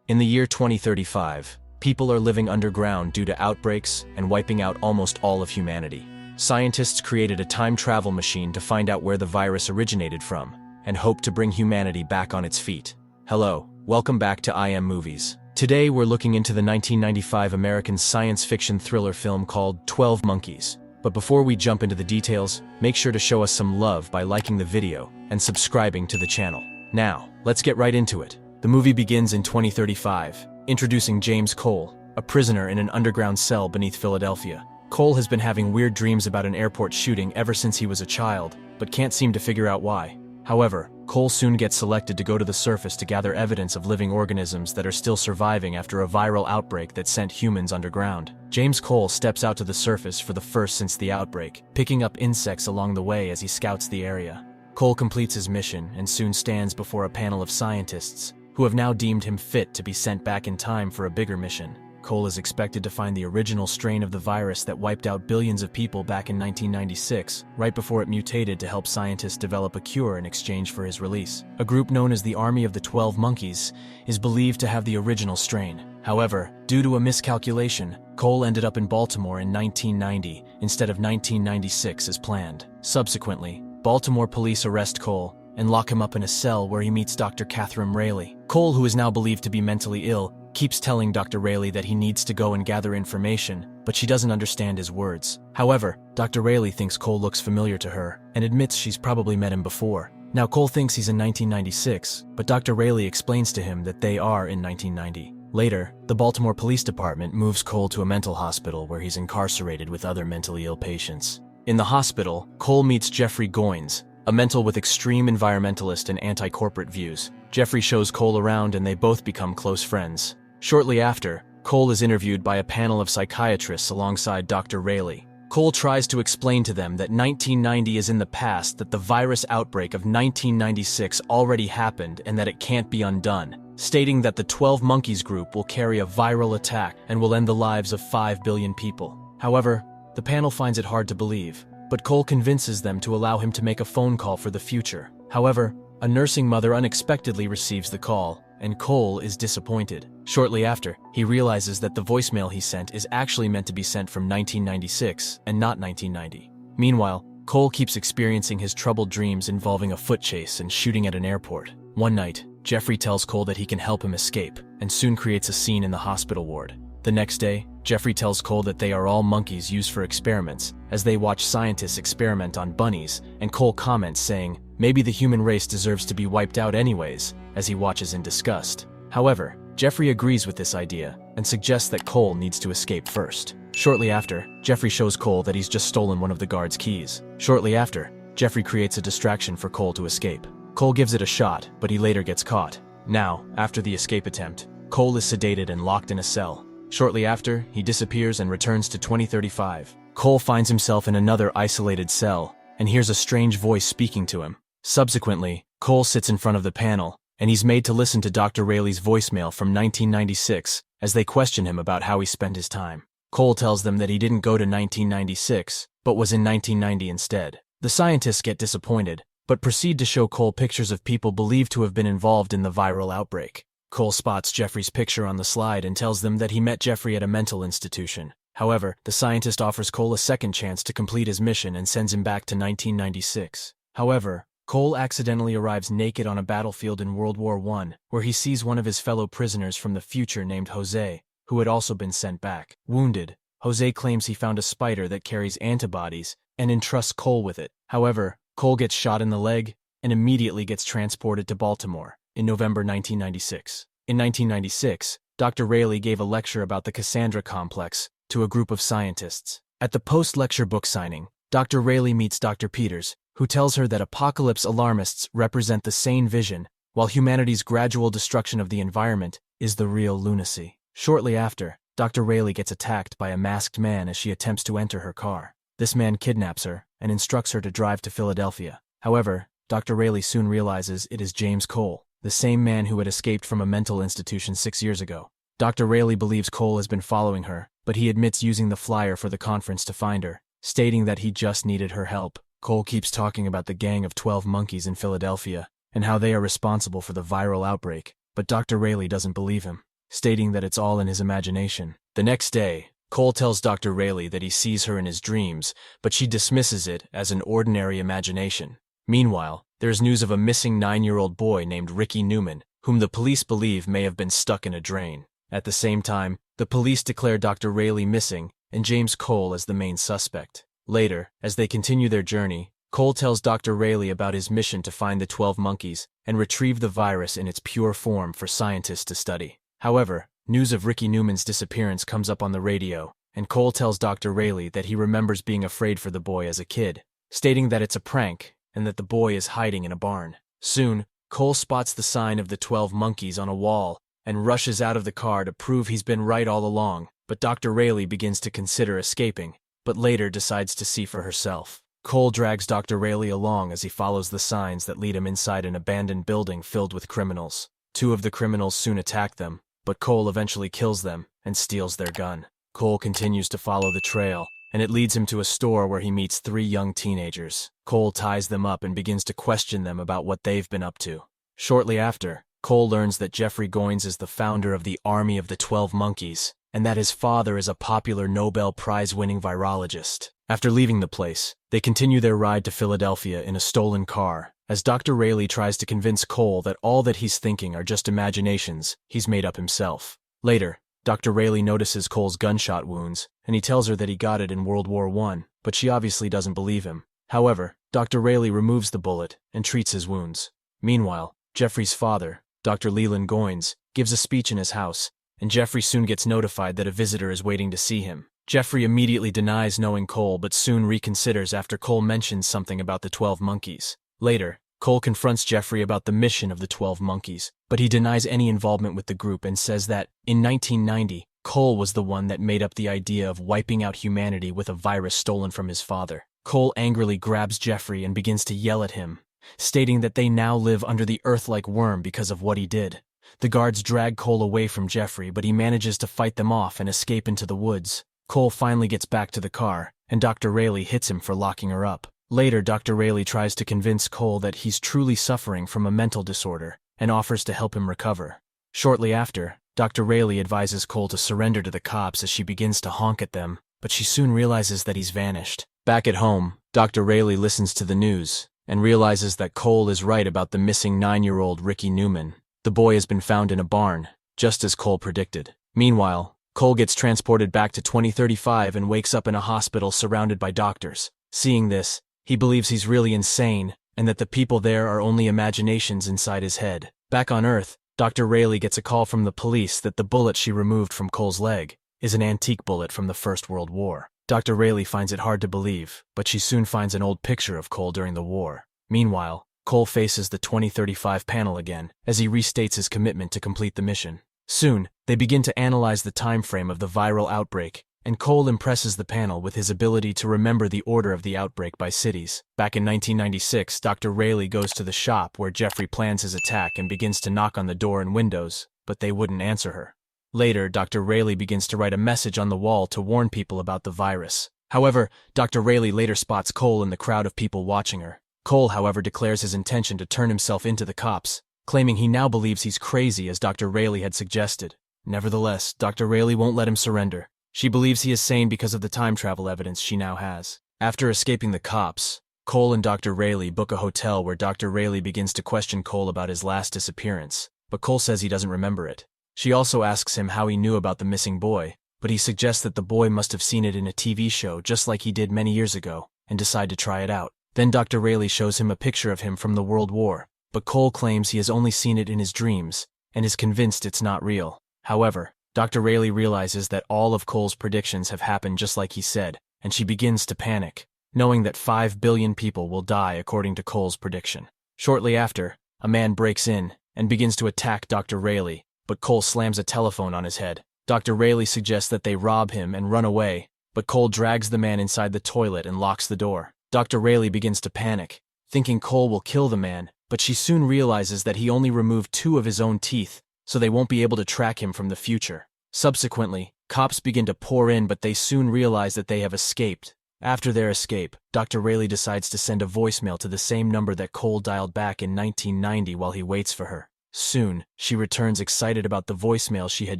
In the year 2035, people are living underground due to outbreaks and wiping out almost all of humanity. Scientists created a time travel machine to find out where the virus originated from, and hope to bring humanity back on its feet. Hello, welcome back to I Am Movies. Today we're looking into the 1995 American science fiction thriller film called 12 Monkeys. But before we jump into the details, make sure to show us some love by liking the video and subscribing to the channel. Now, let's get right into it. The movie begins in 2035, introducing James Cole, a prisoner in an underground cell beneath Philadelphia. Cole has been having weird dreams about an airport shooting ever since he was a child, but can't seem to figure out why. However, Cole soon gets selected to go to the surface to gather evidence of living organisms that are still surviving after a viral outbreak that sent humans underground. James Cole steps out to the surface for the first since the outbreak, picking up insects along the way as he scouts the area. Cole completes his mission and soon stands before a panel of scientists, who have now deemed him fit to be sent back in time for a bigger mission. Cole is expected to find the original strain of the virus that wiped out billions of people back in 1996, right before it mutated to help scientists develop a cure in exchange for his release. A group known as the Army of the 12 Monkeys is believed to have the original strain. However, due to a miscalculation, Cole ended up in Baltimore in 1990 instead of 1996 as planned. Subsequently, Baltimore police arrest Cole and lock him up in a cell where he meets Dr. Catherine Rayleigh. Cole, who is now believed to be mentally ill, keeps telling Dr. Rayleigh that he needs to go and gather information, but she doesn't understand his words. However, Dr. Rayleigh thinks Cole looks familiar to her and admits she's probably met him before. Now Cole thinks he's in 1996, but Dr. Rayleigh explains to him that they are in 1990. Later, the Baltimore Police Department moves Cole to a mental hospital where he's incarcerated with other mentally ill patients. In the hospital, Cole meets Jeffrey Goins, a mental with extreme environmentalist and anti-corporate views. Jeffrey shows Cole around and they both become close friends. Shortly after, Cole is interviewed by a panel of psychiatrists alongside Dr. Rayleigh. Cole tries to explain to them that 1990 is in the past, that the virus outbreak of 1996 already happened and that it can't be undone, stating that the 12 Monkeys group will carry a viral attack and will end the lives of 5 billion people. However, the panel finds it hard to believe, but Cole convinces them to allow him to make a phone call for the future. However, a nursing mother unexpectedly receives the call, and Cole is disappointed. Shortly after, he realizes that the voicemail he sent is actually meant to be sent from 1996 and not 1990. Meanwhile, Cole keeps experiencing his troubled dreams involving a foot chase and shooting at an airport. One night, Jeffrey tells Cole that he can help him escape, and soon creates a scene in the hospital ward. The next day, Jeffrey tells Cole that they are all monkeys used for experiments, as they watch scientists experiment on bunnies, and Cole comments saying, maybe the human race deserves to be wiped out anyways, as he watches in disgust. However, Jeffrey agrees with this idea and suggests that Cole needs to escape first. Shortly after, Jeffrey shows Cole that he's just stolen one of the guard's keys. Shortly after, Jeffrey creates a distraction for Cole to escape. Cole gives it a shot, but he later gets caught. Now, after the escape attempt, Cole is sedated and locked in a cell. Shortly after, he disappears and returns to 2035. Cole finds himself in another isolated cell and hears a strange voice speaking to him. Subsequently, Cole sits in front of the panel, and he's made to listen to Dr. Rayleigh's voicemail from 1996 as they question him about how he spent his time. Cole tells them that he didn't go to 1996, but was in 1990 instead. The scientists get disappointed, but proceed to show Cole pictures of people believed to have been involved in the viral outbreak. Cole spots Jeffrey's picture on the slide and tells them that he met Jeffrey at a mental institution. However, the scientist offers Cole a second chance to complete his mission and sends him back to 1996. However, Cole accidentally arrives naked on a battlefield in World War I, where he sees one of his fellow prisoners from the future named Jose, who had also been sent back. Wounded, Jose claims he found a spider that carries antibodies and entrusts Cole with it. However, Cole gets shot in the leg and immediately gets transported to Baltimore in November 1996. In 1996, Dr. Rayleigh gave a lecture about the Cassandra complex to a group of scientists. At the post-lecture book signing, Dr. Rayleigh meets Dr. Peters, who tells her that apocalypse alarmists represent the sane vision, while humanity's gradual destruction of the environment is the real lunacy. Shortly after, Dr. Rayleigh gets attacked by a masked man as she attempts to enter her car. This man kidnaps her and instructs her to drive to Philadelphia. However, Dr. Rayleigh soon realizes it is James Cole, the same man who had escaped from a mental institution 6 years ago. Dr. Rayleigh believes Cole has been following her, but he admits using the flyer for the conference to find her, stating that he just needed her help. Cole keeps talking about the gang of 12 monkeys in Philadelphia and how they are responsible for the viral outbreak, but Dr. Rayleigh doesn't believe him. stating that it's all in his imagination. The next day, Cole tells Dr. Rayleigh that he sees her in his dreams, but she dismisses it as an ordinary imagination. Meanwhile, there's news of a missing 9-year-old boy named Ricky Newman, whom the police believe may have been stuck in a drain. At the same time, the police declare Dr. Rayleigh missing and James Cole as the main suspect. Later, as they continue their journey, Cole tells Dr. Rayleigh about his mission to find the 12 monkeys and retrieve the virus in its pure form for scientists to study. However, news of Ricky Newman's disappearance comes up on the radio, and Cole tells Dr. Rayleigh that he remembers being afraid for the boy as a kid, stating that it's a prank and that the boy is hiding in a barn. Soon, Cole spots the sign of the 12 monkeys on a wall and rushes out of the car to prove he's been right all along, but Dr. Rayleigh begins to consider escaping, but later decides to see for herself. Cole drags Dr. Rayleigh along as he follows the signs that lead him inside an abandoned building filled with criminals. 2 of the criminals soon attack them, but Cole eventually kills them and steals their gun. Cole continues to follow the trail, and it leads him to a store where he meets 3 young teenagers. Cole ties them up and begins to question them about what they've been up to. Shortly after, Cole learns that Jeffrey Goins is the founder of the Army of the 12 Monkeys, and that his father is a popular Nobel Prize-winning virologist. After leaving the place, they continue their ride to Philadelphia in a stolen car, as Dr. Rayleigh tries to convince Cole that all that he's thinking are just imaginations he's made up himself. Later, Dr. Rayleigh notices Cole's gunshot wounds, and he tells her that he got it in World War I, but she obviously doesn't believe him. However, Dr. Rayleigh removes the bullet and treats his wounds. Meanwhile, Jeffrey's father, Dr. Leland Goins, gives a speech in his house, and Jeffrey soon gets notified that a visitor is waiting to see him. Jeffrey immediately denies knowing Cole but soon reconsiders after Cole mentions something about the 12 monkeys. Later, Cole confronts Jeffrey about the mission of the 12 monkeys, but he denies any involvement with the group and says that, in 1990, Cole was the one that made up the idea of wiping out humanity with a virus stolen from his father. Cole angrily grabs Jeffrey and begins to yell at him, stating that they now live under the earth like worm because of what he did. The guards drag Cole away from Jeffrey, but he manages to fight them off and escape into the woods. Cole finally gets back to the car, and Dr. Rayleigh hits him for locking her up. Later, Dr. Rayleigh tries to convince Cole that he's truly suffering from a mental disorder and offers to help him recover. Shortly after, Dr. Rayleigh advises Cole to surrender to the cops as she begins to honk at them, but she soon realizes that he's vanished. Back at home, Dr. Rayleigh listens to the news and realizes that Cole is right about the missing 9-year-old Ricky Newman. The boy has been found in a barn, just as Cole predicted. Meanwhile, Cole gets transported back to 2035 and wakes up in a hospital surrounded by doctors. Seeing this, he believes he's really insane and that the people there are only imaginations inside his head. Back on Earth, Dr. Rayleigh gets a call from the police that the bullet she removed from Cole's leg is an antique bullet from the First World War. Dr. Rayleigh finds it hard to believe, but she soon finds an old picture of Cole during the war. Meanwhile, Cole faces the 2035 panel again as he restates his commitment to complete the mission. Soon, they begin to analyze the time frame of the viral outbreak, and Cole impresses the panel with his ability to remember the order of the outbreak by cities. Back in 1996, Dr. Rayleigh goes to the shop where Jeffrey plans his attack and begins to knock on the door and windows, but they wouldn't answer her. Later, Dr. Rayleigh begins to write a message on the wall to warn people about the virus. However, Dr. Rayleigh later spots Cole in the crowd of people watching her. Cole, however, declares his intention to turn himself into the cops, claiming he now believes he's crazy as Dr. Rayleigh had suggested. Nevertheless, Dr. Rayleigh won't let him surrender. She believes he is sane because of the time travel evidence she now has. After escaping the cops, Cole and Dr. Rayleigh book a hotel where Dr. Rayleigh begins to question Cole about his last disappearance, but Cole says he doesn't remember it. She also asks him how he knew about the missing boy, but he suggests that the boy must have seen it in a TV show just like he did many years ago, and decide to try it out. Then Dr. Rayleigh shows him a picture of him from the World War, but Cole claims he has only seen it in his dreams, and is convinced it's not real. However, Dr. Rayleigh realizes that all of Cole's predictions have happened just like he said, and she begins to panic, knowing that 5 billion people will die according to Cole's prediction. Shortly after, a man breaks in and begins to attack Dr. Rayleigh, but Cole slams a telephone on his head. Dr. Rayleigh suggests that they rob him and run away, but Cole drags the man inside the toilet and locks the door. Dr. Rayleigh begins to panic, thinking Cole will kill the man, but she soon realizes that he only removed 2 of his own teeth, so they won't be able to track him from the future. Subsequently, cops begin to pour in, but they soon realize that they have escaped. After their escape, Dr. Rayleigh decides to send a voicemail to the same number that Cole dialed back in 1990 while he waits for her. Soon, she returns excited about the voicemail she had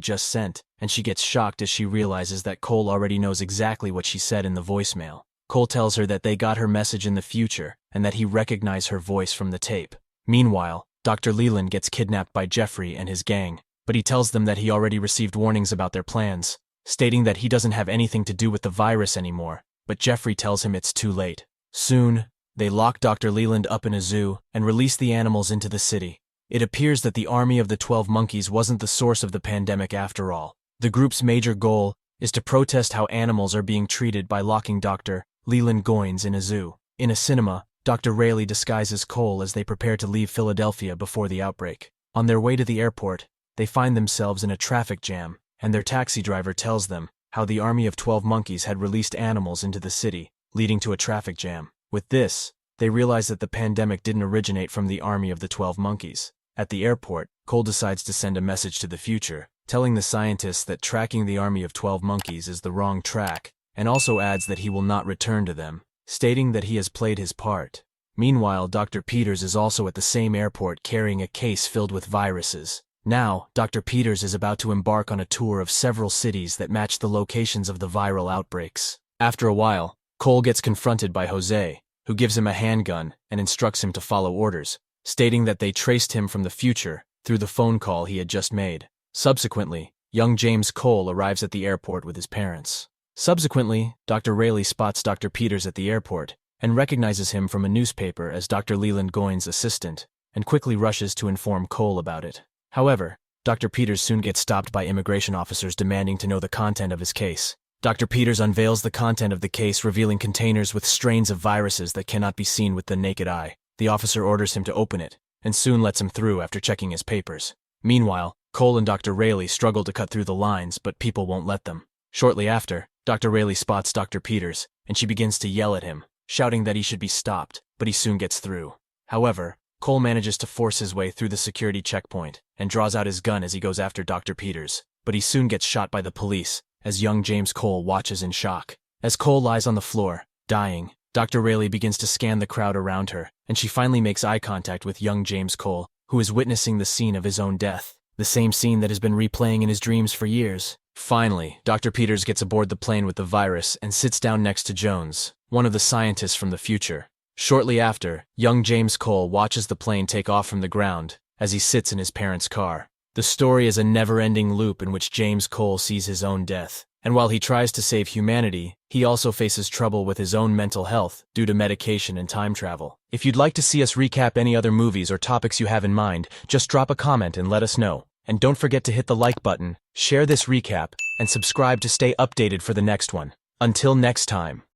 just sent, and she gets shocked as she realizes that Cole already knows exactly what she said in the voicemail. Cole tells her that they got her message in the future, and that he recognized her voice from the tape. Meanwhile, Dr. Leland gets kidnapped by Jeffrey and his gang, but he tells them that he already received warnings about their plans, stating that he doesn't have anything to do with the virus anymore, but Jeffrey tells him it's too late. Soon, they lock Dr. Leland up in a zoo and release the animals into the city. It appears that the army of the 12 monkeys wasn't the source of the pandemic after all. The group's major goal is to protest how animals are being treated by locking Dr. Leland Goins in a zoo. In a cinema, Dr. Rayleigh disguises Cole as they prepare to leave Philadelphia before the outbreak. On their way to the airport, they find themselves in a traffic jam, and their taxi driver tells them how the army of 12 monkeys had released animals into the city, leading to a traffic jam. With this, they realize that the pandemic didn't originate from the army of the 12 monkeys. At the airport, Cole decides to send a message to the future, telling the scientists that tracking the army of 12 monkeys is the wrong track, and also adds that he will not return to them, stating that he has played his part. Meanwhile, Dr. Peters is also at the same airport carrying a case filled with viruses. Now, Dr. Peters is about to embark on a tour of several cities that match the locations of the viral outbreaks. After a while, Cole gets confronted by Jose, who gives him a handgun and instructs him to follow orders, stating that they traced him from the future through the phone call he had just made. Subsequently, young James Cole arrives at the airport with his parents. Subsequently, Dr. Rayleigh spots Dr. Peters at the airport and recognizes him from a newspaper as Dr. Leland Goins' assistant, and quickly rushes to inform Cole about it. However, Dr. Peters soon gets stopped by immigration officers demanding to know the content of his case. Dr. Peters unveils the content of the case, revealing containers with strains of viruses that cannot be seen with the naked eye. The officer orders him to open it, and soon lets him through after checking his papers. Meanwhile, Cole and Dr. Rayleigh struggle to cut through the lines, but people won't let them. Shortly after, Dr. Rayleigh spots Dr. Peters, and she begins to yell at him, shouting that he should be stopped, but he soon gets through. However, Cole manages to force his way through the security checkpoint and draws out his gun as he goes after Dr. Peters, but he soon gets shot by the police as young James Cole watches in shock. As Cole lies on the floor, dying, Dr. Rayleigh begins to scan the crowd around her, and she finally makes eye contact with young James Cole, who is witnessing the scene of his own death, the same scene that has been replaying in his dreams for years. Finally, Dr. Peters gets aboard the plane with the virus and sits down next to Jones, one of the scientists from the future. Shortly after, young James Cole watches the plane take off from the ground as he sits in his parents' car. The story is a never-ending loop in which James Cole sees his own death, and while he tries to save humanity, he also faces trouble with his own mental health due to medication and time travel. If you'd like to see us recap any other movies or topics you have in mind, just drop a comment and let us know. And don't forget to hit the like button, share this recap, and subscribe to stay updated for the next one. Until next time.